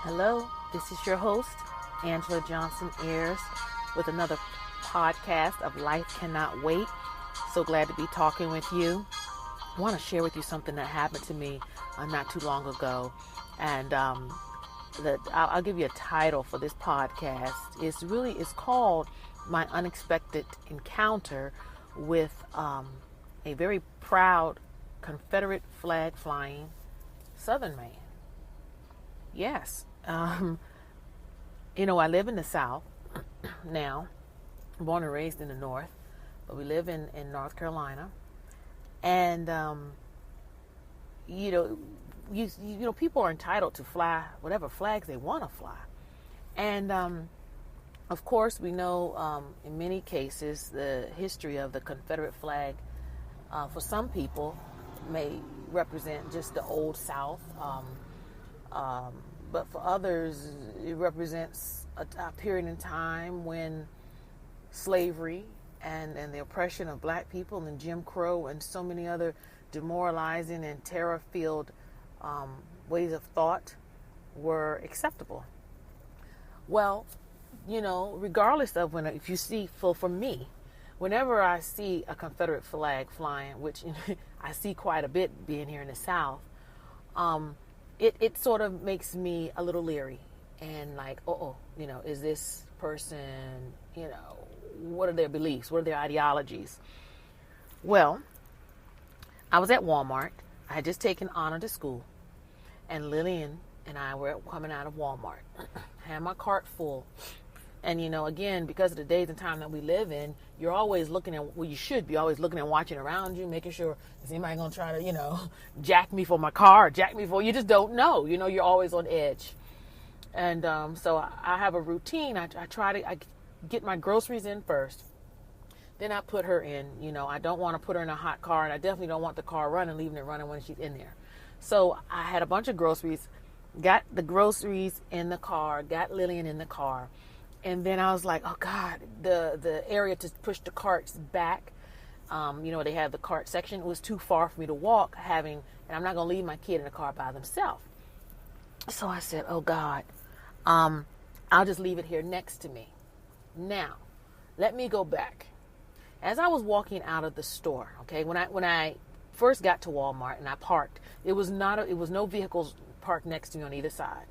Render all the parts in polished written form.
Hello, this is your host, Angela Johnson Ayers, with another podcast of Life Cannot Wait. So glad to be talking with you. I want to share with you something that happened to me not too long ago. And I'll give you a title for this podcast. It's called My Unexpected Encounter with a very proud Confederate flag flying Southern man. Yes. I live in the South now. I'm born and raised in the North, but we live in North Carolina. And, people are entitled to fly whatever flags they want to fly. And, of course, we know in many cases the history of the Confederate flag for some people may represent just the Old South. But for others, it represents a period in time when slavery and the oppression of black people and Jim Crow and so many other demoralizing and terror-filled ways of thought were acceptable. Well, regardless of if you see, for me, whenever I see a Confederate flag flying, which I see quite a bit being here in the South, it sort of makes me a little leery and like, is this person, what are their beliefs? What are their ideologies? Well, I was at Walmart. I had just taken honor to school, and Lillian and I were coming out of Walmart. I had my cart full. And, again, because of the days and time that we live in, you're always looking at, you should be always looking and watching around you, making sure, is anybody going to try to, jack me for my car, you just don't know. You're always on edge. And so I have a routine. I get my groceries in first. Then I put her in. I don't want to put her in a hot car, and I definitely don't want the car leaving it running when she's in there. So I had a bunch of groceries, got the groceries in the car, got Lillian in the car. And then I was like, oh God, the area to push the carts back, they have the cart section. It was too far for me to walk and I'm not going to leave my kid in the car by themselves. So I said, oh God, I'll just leave it here next to me. Now, let me go back. As I was walking out of the store, okay, when I first got to Walmart and I parked, it was no vehicles parked next to me on either side.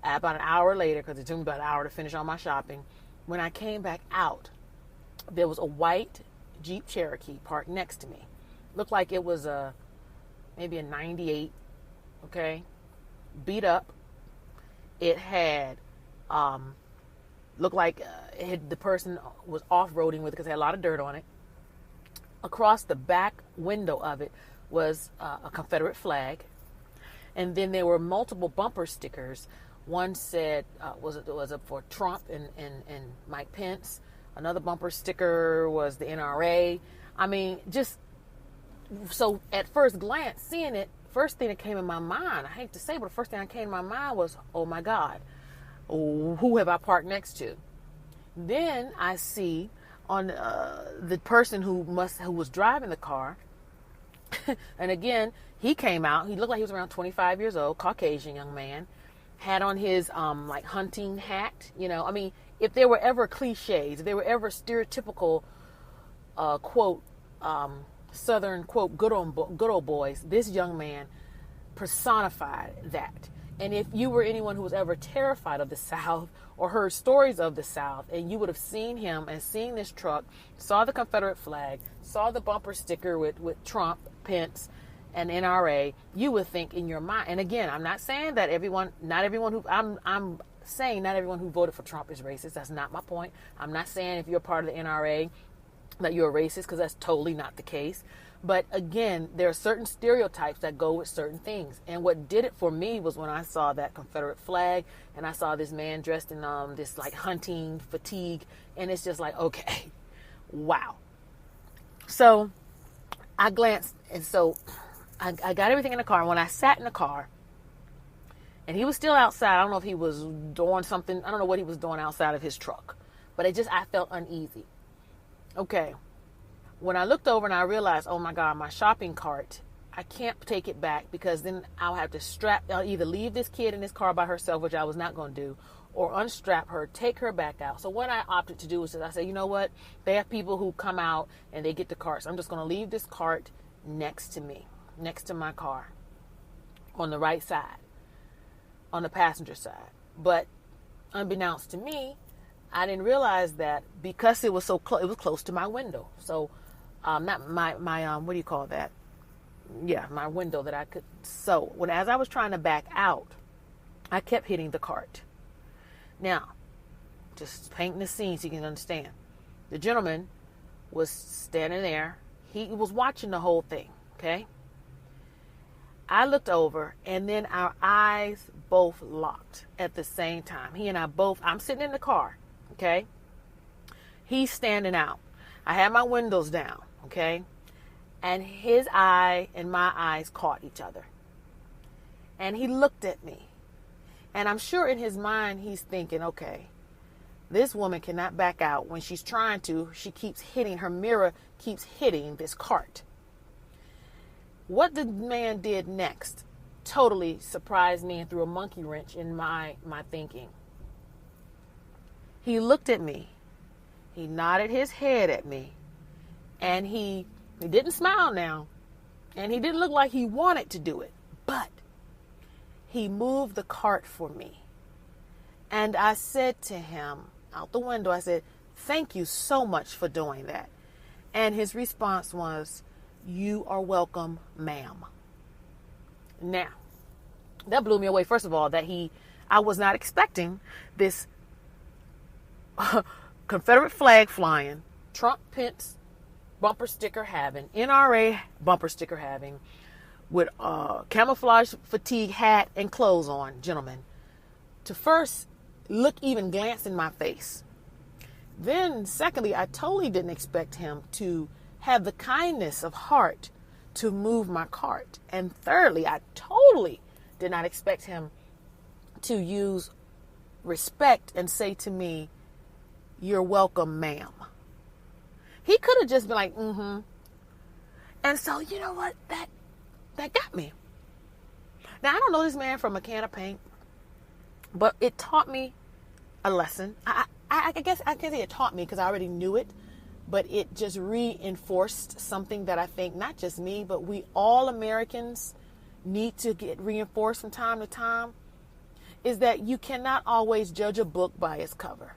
About an hour later, because it took me about an hour to finish all my shopping, when I came back out, there was a white Jeep Cherokee parked next to me. Looked like it was maybe a 98, okay, beat up. It had, looked like the person was off-roading with it because it had a lot of dirt on it. Across the back window of it was a Confederate flag. And then there were multiple bumper stickers. One said was for Trump and Mike Pence. Another bumper sticker was the NRA. I mean, just so at first glance, seeing it, first thing that came in my mind, I hate to say, but the first thing that came in my mind was, oh my God, who have I parked next to? Then I see on the person who was driving the car, and again, he came out. He looked like he was around 25 years old, Caucasian young man. Had on his hunting hat, if there were ever cliches, if there were ever stereotypical quote Southern quote good old boys, this young man personified that. And if you were anyone who was ever terrified of the South or heard stories of the South, and you would have seen him and seen this truck, saw the Confederate flag, saw the bumper sticker with Trump, Pence, and NRA, you would think in your mind. And again, I'm not saying that I'm saying not everyone who voted for Trump is racist. That's not my point. I'm not saying if you're part of the NRA that you're a racist, because that's totally not the case. But again, there are certain stereotypes that go with certain things. And what did it for me was when I saw that Confederate flag and I saw this man dressed in this like hunting fatigue. And it's just like, okay, wow. So I glanced, and so I got everything in the car. And when I sat in the car, and he was still outside, I don't know if he was doing something. I don't know what he was doing outside of his truck. But I felt uneasy. Okay. When I looked over and I realized, oh my God, my shopping cart I can't take it back, because then I'll either leave this kid in this car by herself, which I was not going to do, or unstrap her, take her back out. So what I opted to do was I said, you know what? They have people who come out and they get the cart. So I'm just going to leave this cart next to me, next to my car, on the right side, on the passenger side. But unbeknownst to me, I didn't realize that because it was so close, it was close to my window. So, not my what do you call that? Yeah, my window that I could. So as I was trying to back out, I kept hitting the cart. Now, just painting the scene so you can understand. The gentleman was standing there. He was watching the whole thing. Okay. I looked over, and then our eyes both locked at the same time. He and I both. I'm sitting in the car. Okay. He's standing out. I had my windows down. Okay. And his eye and my eyes caught each other. And he looked at me. And I'm sure in his mind he's thinking, okay, this woman cannot back out. When she's trying to, she keeps hitting, her mirror keeps hitting this cart. What the man did next totally surprised me and threw a monkey wrench in my thinking. He looked at me. He nodded his head at me. And he didn't smile now. And he didn't look like he wanted to do it. But he moved the cart for me. And I said to him out the window, I said, "Thank you so much for doing that." And his response was, "You are welcome, ma'am." Now, that blew me away. First of all, I was not expecting this Confederate flag flying, Trump Pence bumper sticker having, NRA bumper sticker having, with camouflage fatigue hat and clothes on, gentlemen, to first even glance in my face. Then, secondly, I totally didn't expect him to have the kindness of heart to move my cart. And thirdly, I totally did not expect him to use respect and say to me, "You're welcome, ma'am." He could have just been like, "Mm-hmm." And so, you know what? That got me. Now, I don't know this man from a can of paint, but it taught me a lesson. I guess I can't say it taught me because I already knew it, but it just reinforced something that I think not just me, but we all Americans need to get reinforced from time to time, is that you cannot always judge a book by its cover.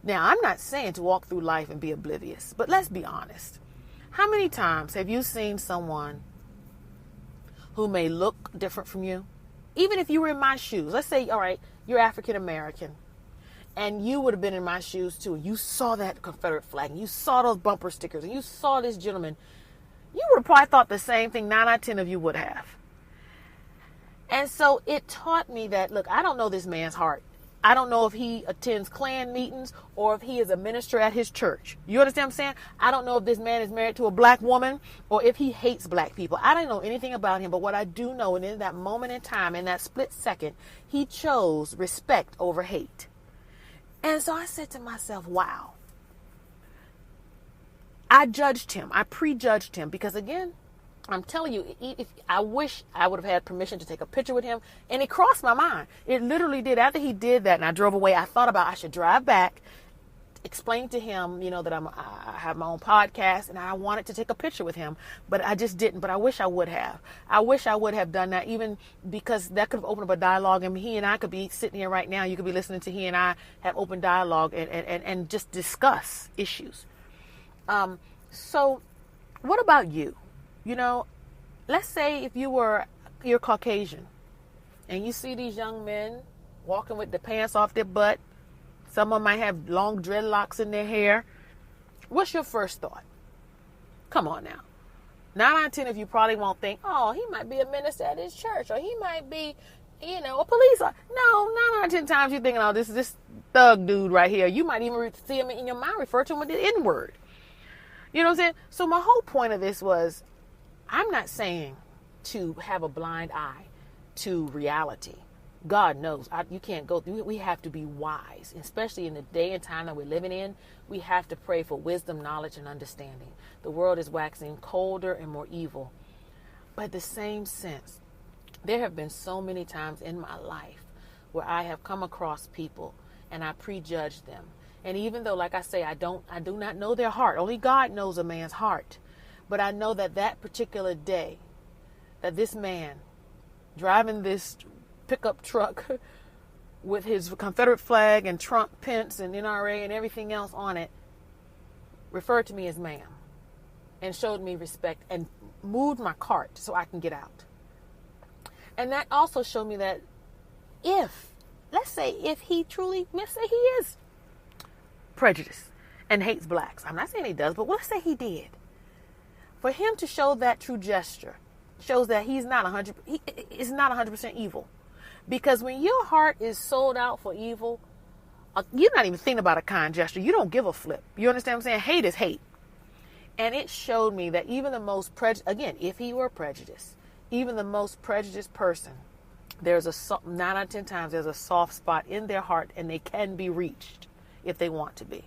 Now, I'm not saying to walk through life and be oblivious, but let's be honest. How many times have you seen someone who may look different from you? Even if you were in my shoes, let's say, all right, you're African American, and you would have been in my shoes too. You saw that Confederate flag, and you saw those bumper stickers, and you saw this gentleman. You would have probably thought the same thing 9 out of 10 of you would have. And so it taught me that, look, I don't know this man's heart. I don't know if he attends Klan meetings or if he is a minister at his church. You understand what I'm saying? I don't know if this man is married to a black woman or if he hates black people. I don't know anything about him, but what I do know, and in that moment in time, in that split second, he chose respect over hate. And so I said to myself, wow. I judged him. I prejudged him because, again, I'm telling you, I wish I would have had permission to take a picture with him. And it crossed my mind. It literally did. After he did that and I drove away, I thought about I should drive back, explain to him, that I have my own podcast and I wanted to take a picture with him. But I just didn't. But I wish I would have. I wish I would have done that, even because that could have opened up a dialogue. And he and I could be sitting here right now. You could be listening to he and I have open dialogue and just discuss issues. So what about you? Let's say if you're Caucasian and you see these young men walking with the pants off their butt, some of them might have long dreadlocks in their hair. What's your first thought? Come on now. 9 out of 10 of you probably won't think, oh, he might be a minister at his church, or he might be, a police officer. No, 9 out of 10 times you're thinking, oh, this is this thug dude right here. You might even see him in your mind, refer to him with the N-word. You know what I'm saying? So my whole point of this was, I'm not saying to have a blind eye to reality. God knows you can't go through it. We have to be wise, especially in the day and time that we're living in. We have to pray for wisdom, knowledge, and understanding. The world is waxing colder and more evil But the same sense, there have been so many times in my life where I have come across people and I prejudge them. And even though, like I say, I do not know their heart. Only God knows a man's heart. But I know that that particular day, that this man driving this pickup truck with his Confederate flag and Trump, Pence, and NRA and everything else on it, referred to me as ma'am and showed me respect and moved my cart so I can get out. And that also showed me that let's say he truly, let's say he is prejudiced and hates blacks. I'm not saying he does, but let's say he did. For him to show that true gesture shows that he's not 100% evil. Because when your heart is sold out for evil, you're not even thinking about a kind gesture. You don't give a flip. You understand what I'm saying? Hate is hate. And it showed me that even the most again, if he were prejudiced, even the most prejudiced person, there's 9 out of 10 times there's a soft spot in their heart, and they can be reached if they want to be.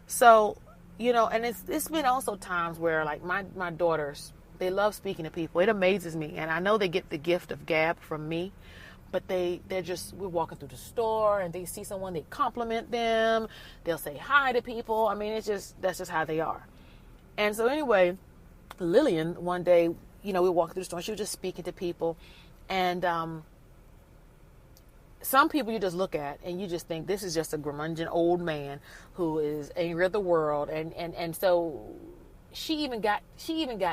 So, and it's been also times where, like, my daughters, they love speaking to people. It amazes me. And I know they get the gift of gab from me, but we're walking through the store and they see someone, they compliment them. They'll say hi to people. I mean, that's just how they are. And so anyway, Lillian, one day, we were walking through the store and she was just speaking to people. And some people you just look at and you just think this is just a curmudgeon old man who is angry at the world. And so she even got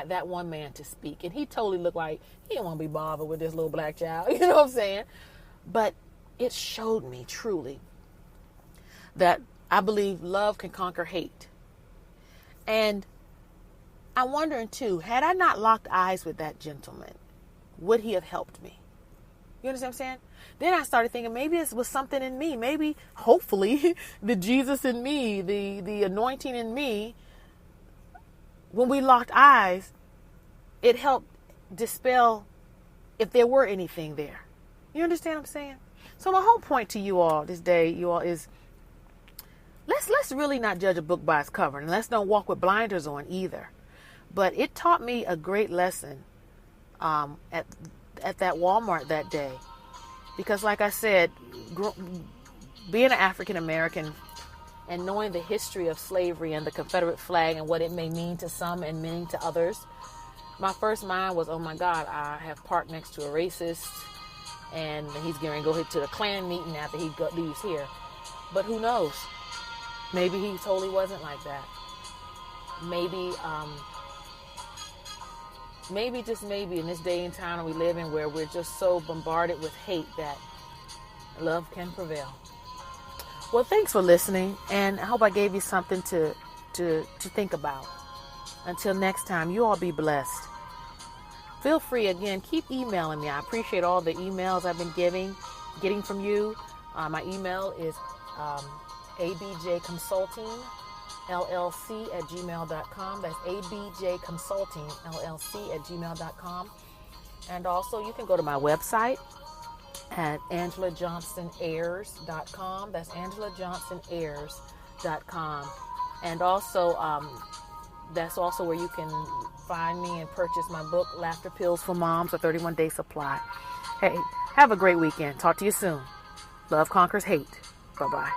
that one man to speak, and he totally looked like he didn't want to be bothered with this little black child. You know what I'm saying? But it showed me truly that I believe love can conquer hate. And I'm wondering too, had I not locked eyes with that gentleman, would he have helped me? You understand what I'm saying? Then I started thinking maybe it was something in me. Maybe, hopefully, the Jesus in me, the anointing in me, when we locked eyes, it helped dispel if there were anything there. You understand what I'm saying? So my whole point to you all this day, is let's really not judge a book by its cover, and let's don't walk with blinders on either. But it taught me a great lesson at that Walmart that day, because, like I said, being an African American and knowing the history of slavery and the Confederate flag and what it may mean to some and mean to others, my first mind was, oh my God, I have parked next to a racist and he's going to go to the Klan meeting after he leaves here. But who knows? Maybe he totally wasn't like that. Maybe just maybe in this day and time we live in, where we're just so bombarded with hate, that love can prevail. Well, thanks for listening, and I hope I gave you something to think about. Until next time, you all be blessed. Feel free, again, keep emailing me. I appreciate all the emails I've been getting from you. My email is abjconsultingllc@gmail.com. That's abjconsultingllc@gmail.com. And also, you can go to my website at angelajohnsonayers.com. That's angelajohnsonayers.com. And also, that's also where you can find me and purchase my book, Laughter Pills for Moms, a 31-day supply. Hey, have a great weekend. Talk to you soon. Love conquers hate. Bye-bye.